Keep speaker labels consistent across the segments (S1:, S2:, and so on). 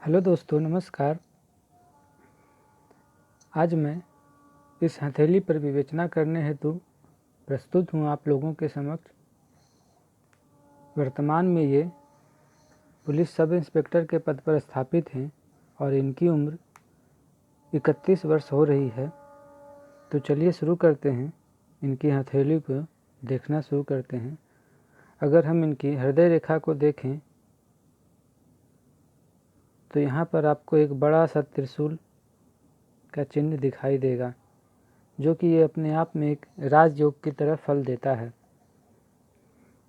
S1: Hello दोस्तों, नमस्कार। आज मैं इस हथेली पर विवेचना करने हेतु प्रस्तुत हूँ आप लोगों के समक्ष। वर्तमान में ये पुलिस सब इंस्पेक्टर के पद पर स्थापित हैं और इनकी उम्र 31 वर्ष हो रही है। तो चलिए शुरू करते हैं, इनकी हथेली को देखना शुरू करते हैं। अगर हम इनकी हृदय रेखा को देखें तो यहाँ पर आपको एक बड़ा सा त्रिशूल का चिन्ह दिखाई देगा, जो कि ये अपने आप में एक राजयोग की तरह फल देता है।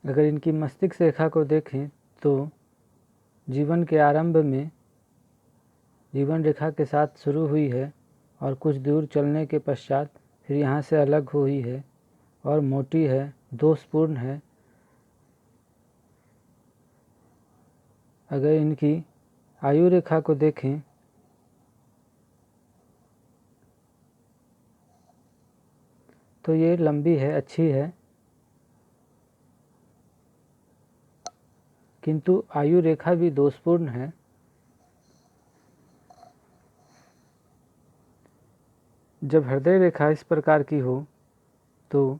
S1: अगर इनकी मस्तिष्क रेखा को देखें तो जीवन के आरंभ में जीवन रेखा के साथ शुरू हुई है और कुछ दूर चलने के पश्चात फिर यहाँ से अलग हुई है और मोटी है, दोषपूर्ण है। अगर इनकी आयु रेखा को देखें तो ये लंबी है, अच्छी है, किंतु आयु रेखा भी दोषपूर्ण है। जब हृदय रेखा इस प्रकार की हो तो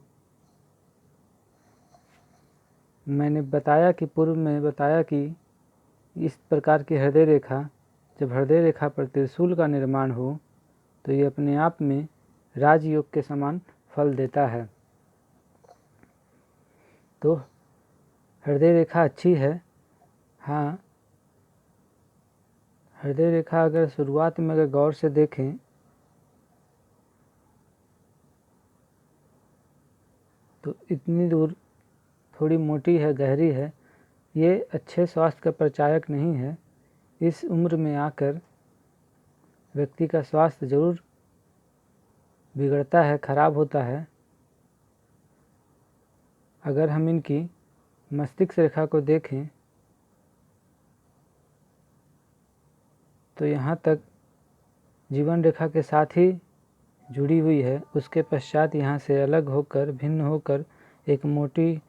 S1: मैंने बताया कि पूर्व में बताया कि इस प्रकार की हृदय रेखा, जब हृदय रेखा पर त्रिशूल का निर्माण हो तो ये अपने आप में राजयोग के समान फल देता है। तो हृदय रेखा अच्छी है। हाँ, हृदय रेखा अगर शुरुआत में अगर गौर से देखें तो इतनी दूर थोड़ी मोटी है, गहरी है। ये अच्छे स्वास्थ्य का प्रचायक नहीं है। इस उम्र में आकर व्यक्ति का स्वास्थ्य जरूर बिगड़ता है, खराब होता है। अगर हम इनकी मस्तिष्क रेखा को देखें तो यहाँ तक जीवन रेखा के साथ ही जुड़ी हुई है। उसके पश्चात यहाँ से अलग होकर, भिन्न होकर एक मोटी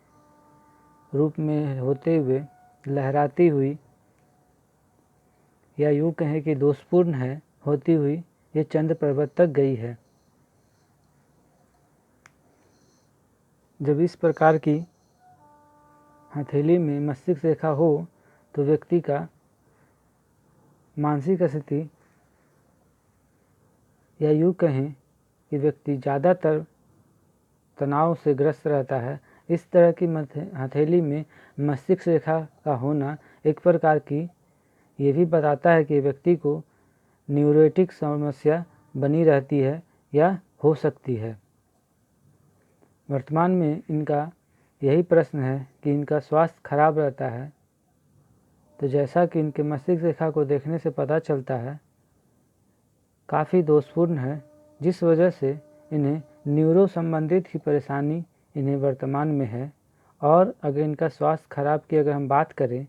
S1: रूप में होते हुए, लहराती हुई, या यूँ कहें कि दोषपूर्ण है होती हुई, ये चंद्र पर्वत तक गई है। जब इस प्रकार की हथेली में मस्तिष्क रेखा हो तो व्यक्ति का मानसिक स्थिति, या यूँ कहें कि व्यक्ति ज़्यादातर तनाव से ग्रस्त रहता है। इस तरह की हथेली में मस्तिष्क रेखा का होना एक प्रकार की ये भी बताता है कि व्यक्ति को न्यूरोटिक समस्या बनी रहती है या हो सकती है। वर्तमान में इनका यही प्रश्न है कि इनका स्वास्थ्य खराब रहता है। तो जैसा कि इनके मस्तिष्क रेखा को देखने से पता चलता है, काफ़ी दोषपूर्ण है, जिस वजह से इन्हें न्यूरो संबंधित ही परेशानी इन्हें वर्तमान में है। और अगर इनका स्वास्थ्य खराब की अगर हम बात करें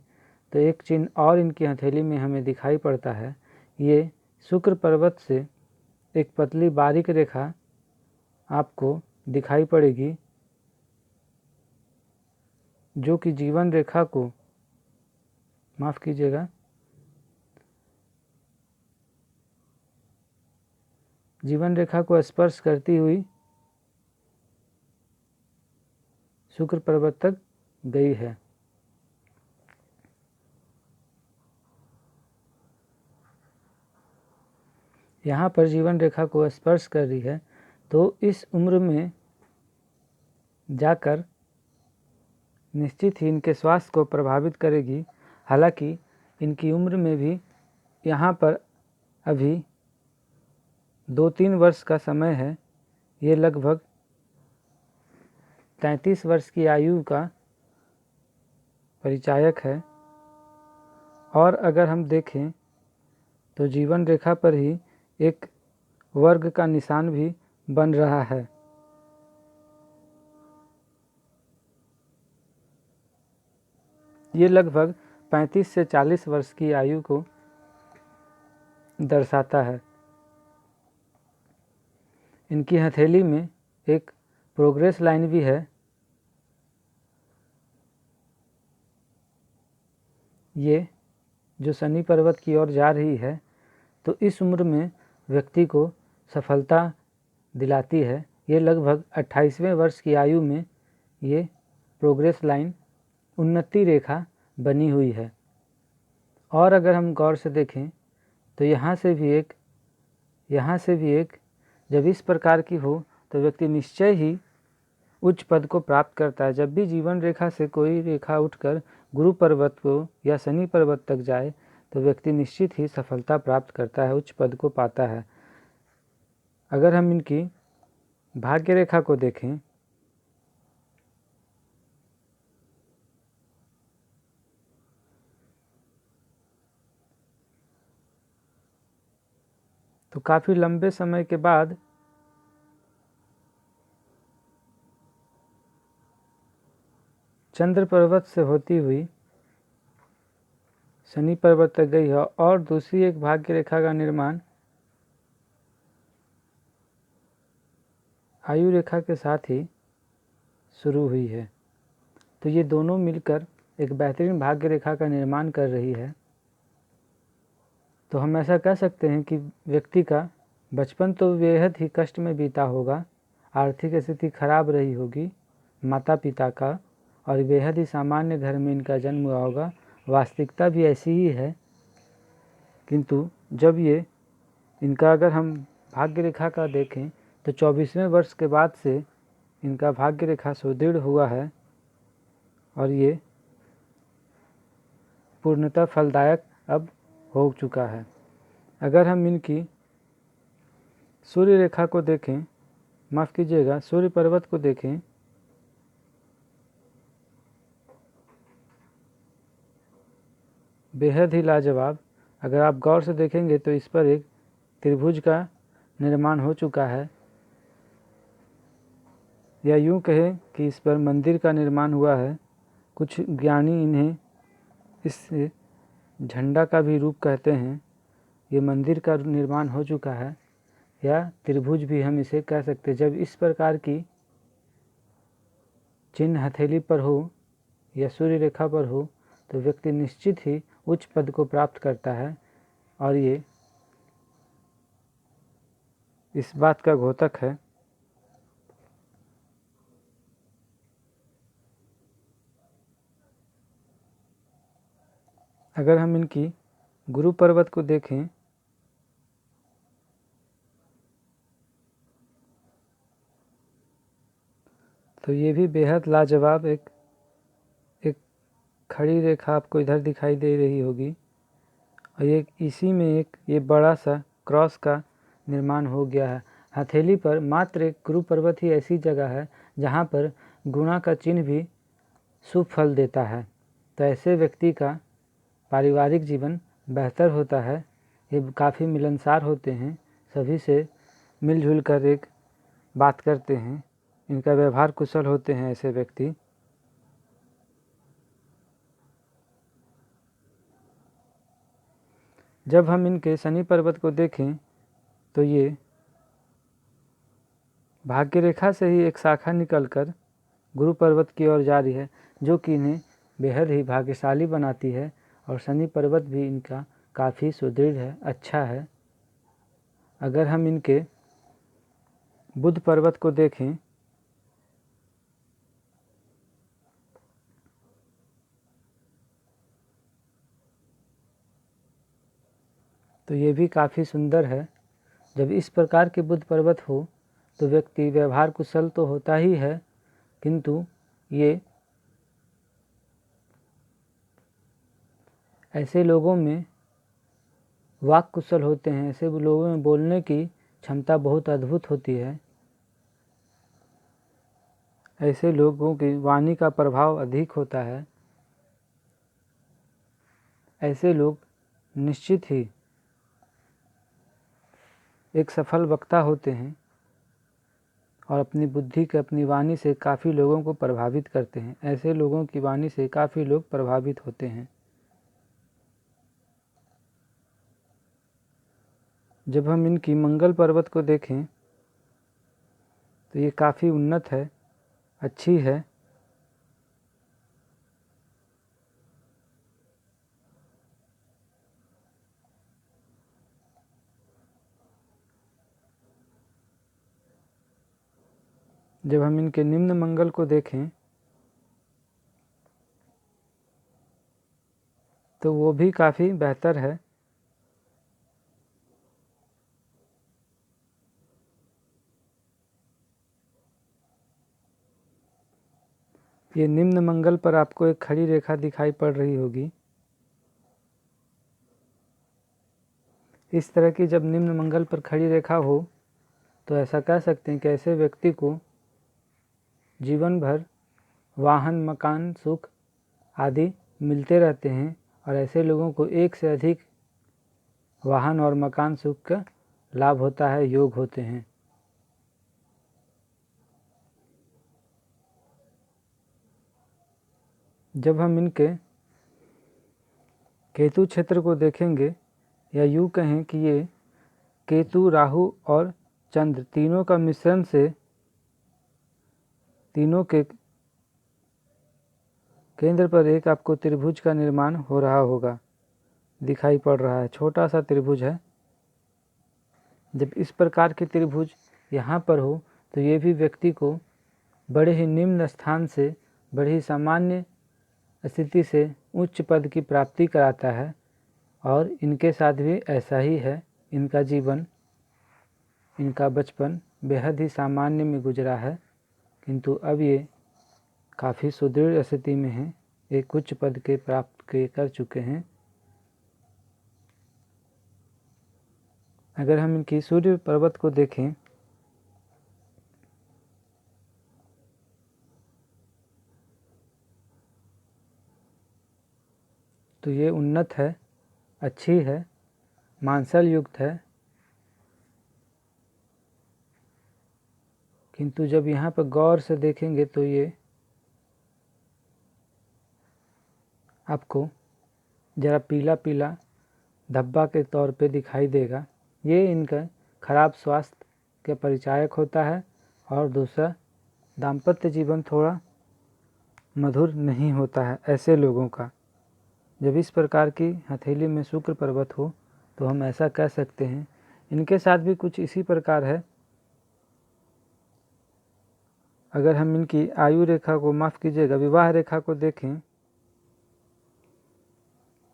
S1: तो एक चिन्ह और इनकी हथेली में हमें दिखाई पड़ता है। ये शुक्र पर्वत से एक पतली बारीक रेखा आपको दिखाई पड़ेगी, जो कि जीवन रेखा को, माफ़ कीजिएगा, जीवन रेखा को स्पर्श करती हुई शुक्र पर्वत तक गई है। यहाँ पर जीवन रेखा को स्पर्श कर रही है तो इस उम्र में जाकर निश्चित ही इनके स्वास्थ्य को प्रभावित करेगी। हालांकि इनकी उम्र में भी यहाँ पर अभी 2-3 वर्ष का समय है। ये लगभग 33 वर्ष की आयु का परिचायक है। और अगर हम देखें तो जीवन रेखा पर ही एक वर्ग का निशान भी बन रहा है। ये लगभग 35 से 40 वर्ष की आयु को दर्शाता है। इनकी हथेली में एक प्रोग्रेस लाइन भी है। ये जो शनि पर्वत की ओर जा रही है, तो इस उम्र में व्यक्ति को सफलता दिलाती है। ये लगभग 28वें वर्ष की आयु में ये प्रोग्रेस लाइन, उन्नति रेखा बनी हुई है। और अगर हम गौर से देखें तो यहाँ से भी एक जब इस प्रकार की हो तो व्यक्ति निश्चय ही उच्च पद को प्राप्त करता है। जब भी जीवन रेखा से कोई रेखा उठकर गुरु पर्वत को या शनि पर्वत तक जाए तो व्यक्ति निश्चित ही सफलता प्राप्त करता है, उच्च पद को पाता है। अगर हम इनकी भाग्य रेखा को देखें तो काफ़ी लंबे समय के बाद चंद्र पर्वत से होती हुई शनि पर्वत तक गई है और दूसरी एक भाग्य रेखा का निर्माण आयु रेखा के साथ ही शुरू हुई है। तो ये दोनों मिलकर एक बेहतरीन भाग्य रेखा का निर्माण कर रही है। तो हम ऐसा कह सकते हैं कि व्यक्ति का बचपन तो बेहद ही कष्ट में बीता होगा, आर्थिक स्थिति खराब रही होगी माता पिता का, और बेहद ही सामान्य घर में इनका जन्म हुआ होगा। वास्तविकता भी ऐसी ही है, किंतु जब ये इनका अगर हम भाग्य रेखा का देखें तो 24वें वर्ष के बाद से इनका भाग्य रेखा सुदृढ़ हुआ है और ये पूर्णतः फलदायक अब हो चुका है। अगर हम इनकी सूर्य रेखा को देखें, माफ़ कीजिएगा, सूर्य पर्वत को देखें बेहद ही लाजवाब। अगर आप गौर से देखेंगे तो इस पर एक त्रिभुज का निर्माण हो चुका है, या यूँ कहें कि इस पर मंदिर का निर्माण हुआ है। कुछ ज्ञानी इन्हें इस झंडा का भी रूप कहते हैं। ये मंदिर का निर्माण हो चुका है, या त्रिभुज भी हम इसे कह सकते हैं। जब इस प्रकार की चिन्ह हथेली पर हो या सूर्य रेखा पर हो तो व्यक्ति निश्चित ही उच्च पद को प्राप्त करता है, और ये इस बात का द्योतक है। अगर हम इनकी गुरु पर्वत को देखें तो ये भी बेहद लाजवाब एक खड़ी रेखा आपको इधर दिखाई दे रही होगी, और ये इसी में एक ये बड़ा सा क्रॉस का निर्माण हो गया है। हथेली पर मात्र एक गुरु पर्वत ही ऐसी जगह है जहाँ पर गुणा का चिन्ह भी शुभ फल देता है। तो ऐसे व्यक्ति का पारिवारिक जीवन बेहतर होता है। ये काफ़ी मिलनसार होते हैं, सभी से मिलजुल कर एक बात करते हैं, इनका व्यवहार कुशल होते हैं ऐसे व्यक्ति। जब हम इनके शनि पर्वत को देखें तो ये भाग्य रेखा से ही एक शाखा निकलकर गुरु पर्वत की ओर जा रही है, जो कि इन्हें बेहद ही भाग्यशाली बनाती है। और शनि पर्वत भी इनका काफ़ी सुदृढ़ है, अच्छा है। अगर हम इनके बुध पर्वत को देखें तो ये भी काफ़ी सुंदर है। जब इस प्रकार के बुध पर्वत हो तो व्यक्ति व्यवहार कुशल तो होता ही है, किंतु ये ऐसे लोगों में वाक कुशल होते हैं, ऐसे लोगों में बोलने की क्षमता बहुत अद्भुत होती है। ऐसे लोगों की वाणी का प्रभाव अधिक होता है। ऐसे लोग निश्चित ही एक सफल वक्ता होते हैं और अपनी बुद्धि के, अपनी वाणी से काफ़ी लोगों को प्रभावित करते हैं। ऐसे लोगों की वाणी से काफ़ी लोग प्रभावित होते हैं। जब हम इनकी मंगल पर्वत को देखें तो ये काफ़ी उन्नत है, अच्छी है। जब हम इनके निम्न मंगल को देखें तो वो भी काफ़ी बेहतर है। ये निम्न मंगल पर आपको एक खड़ी रेखा दिखाई पड़ रही होगी। इस तरह की जब निम्न मंगल पर खड़ी रेखा हो तो ऐसा कह सकते हैं कि ऐसे व्यक्ति को जीवन भर वाहन, मकान, सुख आदि मिलते रहते हैं और ऐसे लोगों को एक से अधिक वाहन और मकान सुख का लाभ होता है, योग होते हैं। जब हम इनके केतु क्षेत्र को देखेंगे या यूँ कहें कि ये केतु, राहु और चंद्र तीनों का मिश्रण से तीनों के केंद्र पर एक आपको त्रिभुज का निर्माण हो रहा होगा, दिखाई पड़ रहा है। छोटा सा त्रिभुज है। जब इस प्रकार के त्रिभुज यहाँ पर हो तो ये भी व्यक्ति को बड़े ही निम्न स्थान से, बड़े ही सामान्य स्थिति से उच्च पद की प्राप्ति कराता है। और इनके साथ भी ऐसा ही है। इनका जीवन, इनका बचपन बेहद ही सामान्य में गुजरा है, किंतु अब ये काफ़ी सुदृढ़ स्थिति में हैं, एक उच्च पद के प्राप्त कर चुके हैं। अगर हम इनकी सूर्य पर्वत को देखें तो ये उन्नत है, अच्छी है, मांसल युक्त है, किंतु जब यहाँ पर गौर से देखेंगे तो ये आपको ज़रा पीला पीला धब्बा के तौर पे दिखाई देगा। ये इनका खराब स्वास्थ्य के परिचायक होता है। और दूसरा, दाम्पत्य जीवन थोड़ा मधुर नहीं होता है ऐसे लोगों का। जब इस प्रकार की हथेली में शुक्र पर्वत हो तो हम ऐसा कह सकते हैं। इनके साथ भी कुछ इसी प्रकार है। अगर हम इनकी आयु रेखा को, माफ़ कीजिएगा, विवाह रेखा को देखें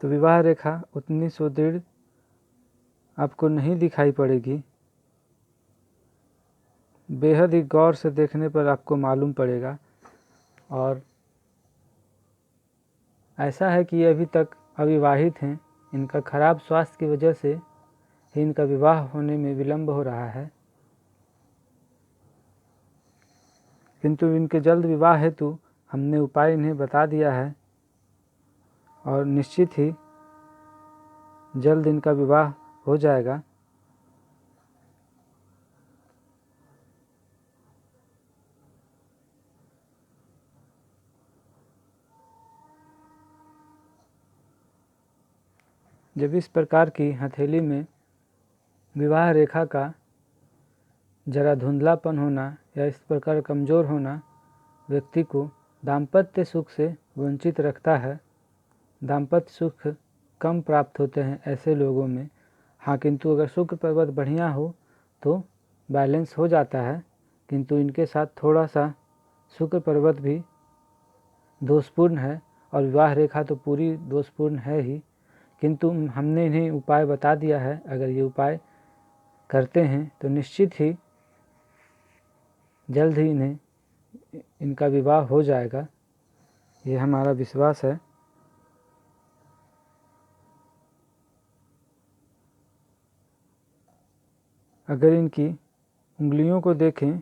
S1: तो विवाह रेखा उतनी सुदृढ़ आपको नहीं दिखाई पड़ेगी। बेहद ही गौर से देखने पर आपको मालूम पड़ेगा। और ऐसा है कि ये अभी तक अविवाहित हैं। इनका खराब स्वास्थ्य की वजह से ही इनका विवाह होने में विलंब हो रहा है, किंतु इनके जल्द विवाह हेतु हमने उपाय इन्हें बता दिया है और निश्चित ही जल्द इनका विवाह हो जाएगा। जब इस प्रकार की हथेली में विवाह रेखा का जरा धुंधलापन होना या इस प्रकार कमज़ोर होना व्यक्ति को दाम्पत्य सुख से वंचित रखता है। दाम्पत्य सुख कम प्राप्त होते हैं ऐसे लोगों में। हाँ, किंतु अगर शुक्र पर्वत बढ़िया हो तो बैलेंस हो जाता है, किंतु इनके साथ थोड़ा सा शुक्र पर्वत भी दोषपूर्ण है और विवाह रेखा तो पूरी दोषपूर्ण है ही। किंतु हमने इन्हें उपाय बता दिया है। अगर ये उपाय करते हैं तो निश्चित ही जल्द ही इनका विवाह हो जाएगा, ये हमारा विश्वास है। अगर इनकी उंगलियों को देखें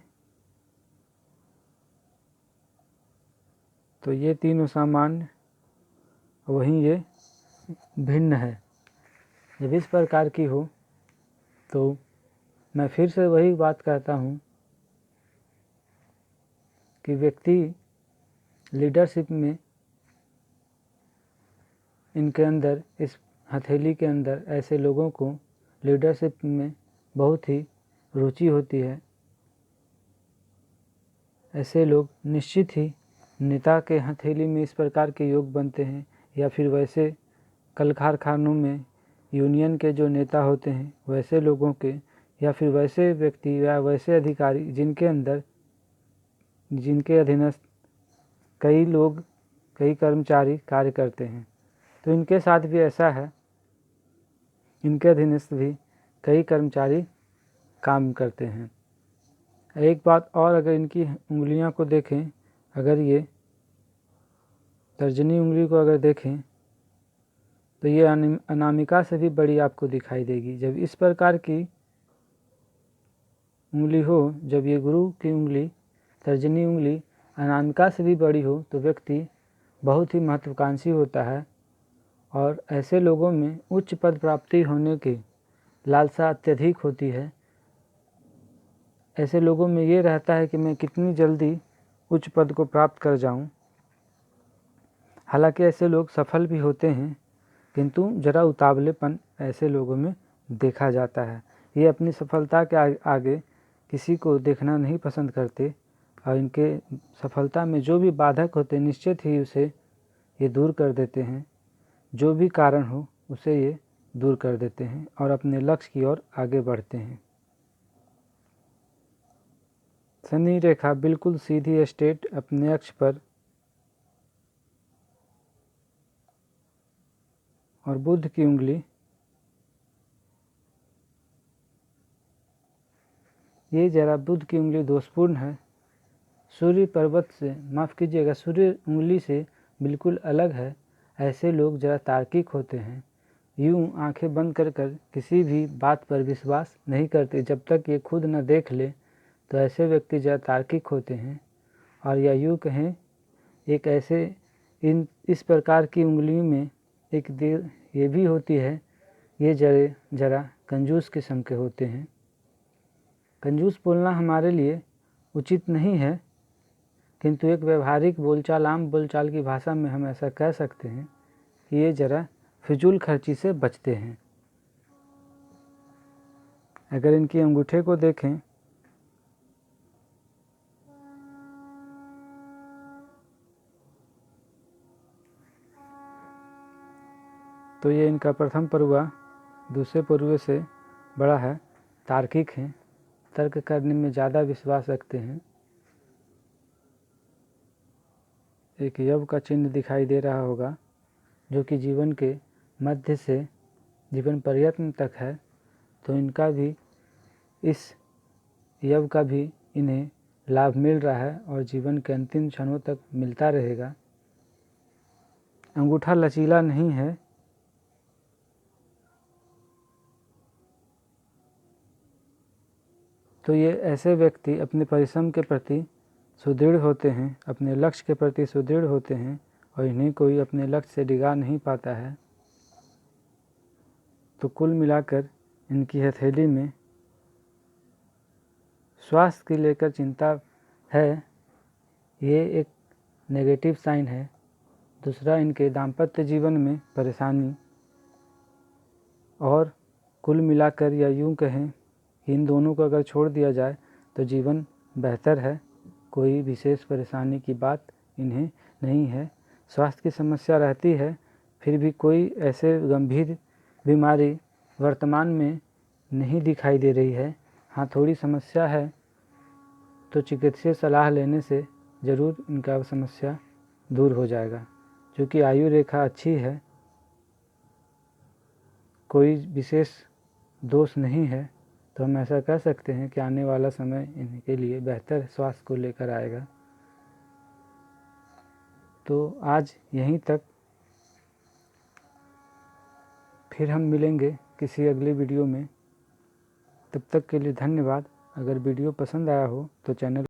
S1: तो ये तीनों सामान्य, वहीं ये भिन्न है। जब इस प्रकार की हो तो मैं फिर से वही बात कहता हूँ कि व्यक्ति लीडरशिप में, इनके अंदर, इस हथेली के अंदर ऐसे लोगों को लीडरशिप में बहुत ही रुचि होती है। ऐसे लोग निश्चित ही नेता के हथेली में इस प्रकार के योग बनते हैं, या फिर वैसे कल कारखानों में यूनियन के जो नेता होते हैं वैसे लोगों के, या फिर वैसे व्यक्ति या वैसे अधिकारी जिनके अंदर जिनके अधीनस्थ कई लोग, कई कर्मचारी कार्य करते हैं। तो इनके साथ भी ऐसा है, इनके अधीनस्थ भी कई कर्मचारी काम करते हैं। एक बात और, अगर इनकी उंगलियों को देखें, अगर ये तर्जनी उंगली को अगर देखें तो ये अनामिका से भी बड़ी आपको दिखाई देगी। जब इस प्रकार की उंगली हो, जब ये गुरु की उंगली, तर्जनी उंगली अनामिका से भी बड़ी हो, तो व्यक्ति बहुत ही महत्वाकांक्षी होता है और ऐसे लोगों में उच्च पद प्राप्ति होने की लालसा अत्यधिक होती है। ऐसे लोगों में ये रहता है कि मैं कितनी जल्दी उच्च पद को प्राप्त कर जाऊं। हालांकि ऐसे लोग सफल भी होते हैं, किंतु जरा उतावलेपन ऐसे लोगों में देखा जाता है। ये अपनी सफलता के आगे किसी को देखना नहीं पसंद करते और इनके सफलता में जो भी बाधक होते निश्चित ही उसे ये दूर कर देते हैं। जो भी कारण हो उसे ये दूर कर देते हैं और अपने लक्ष्य की ओर आगे बढ़ते हैं। शनि रेखा बिल्कुल सीधी स्ट्रेट अपने अक्ष पर और बुध की उंगली, ये जरा बुध की उंगली दोषपूर्ण है। सूर्य पर्वत से, माफ़ कीजिएगा, सूर्य उंगली से बिल्कुल अलग है। ऐसे लोग जरा तार्किक होते हैं, यूं आंखें बंद कर किसी भी बात पर विश्वास नहीं करते जब तक ये खुद न देख ले। तो ऐसे व्यक्ति जरा तार्किक होते हैं। और या यूँ कहें, एक ऐसे इस प्रकार की उंगली में एक ये भी होती है, ये जरा कंजूस किस्म के होते हैं। कंजूस बोलना हमारे लिए उचित नहीं है, किंतु एक व्यवहारिक बोलचाल, आम बोलचाल की भाषा में हम ऐसा कह सकते हैं कि ये जरा फिजूल खर्ची से बचते हैं। अगर इनके अंगूठे को देखें तो ये इनका प्रथम परुआ दूसरे परुए से बड़ा है, तार्किक हैं, तर्क करने में ज़्यादा विश्वास रखते हैं। एक यव का चिन्ह दिखाई दे रहा होगा, जो कि जीवन के मध्य से जीवन पर्यंत तक है। तो इनका भी, इस यव का भी इन्हें लाभ मिल रहा है और जीवन के अंतिम क्षणों तक मिलता रहेगा। अंगूठा लचीला नहीं है, तो ये ऐसे व्यक्ति अपने परिश्रम के प्रति सुदृढ़ होते हैं, अपने लक्ष्य के प्रति सुदृढ़ होते हैं और इन्हें कोई अपने लक्ष्य से डिगा नहीं पाता है। तो कुल मिलाकर इनकी हथेली में स्वास्थ्य को लेकर चिंता है, ये एक नेगेटिव साइन है। दूसरा, इनके दाम्पत्य जीवन में परेशानी। और कुल मिलाकर या यूँ कहें, इन दोनों को अगर छोड़ दिया जाए तो जीवन बेहतर है। कोई विशेष परेशानी की बात इन्हें नहीं है। स्वास्थ्य की समस्या रहती है, फिर भी कोई ऐसे गंभीर बीमारी वर्तमान में नहीं दिखाई दे रही है। हाँ, थोड़ी समस्या है, तो चिकित्सीय सलाह लेने से ज़रूर इनका समस्या दूर हो जाएगा। क्योंकि आयु रेखा अच्छी है, कोई विशेष दोष नहीं है, तो हम ऐसा कह सकते हैं कि आने वाला समय इनके लिए बेहतर स्वास्थ्य को लेकर आएगा। तो आज यहीं तक, फिर हम मिलेंगे किसी अगली वीडियो में। तब तक के लिए धन्यवाद। अगर वीडियो पसंद आया हो तो चैनल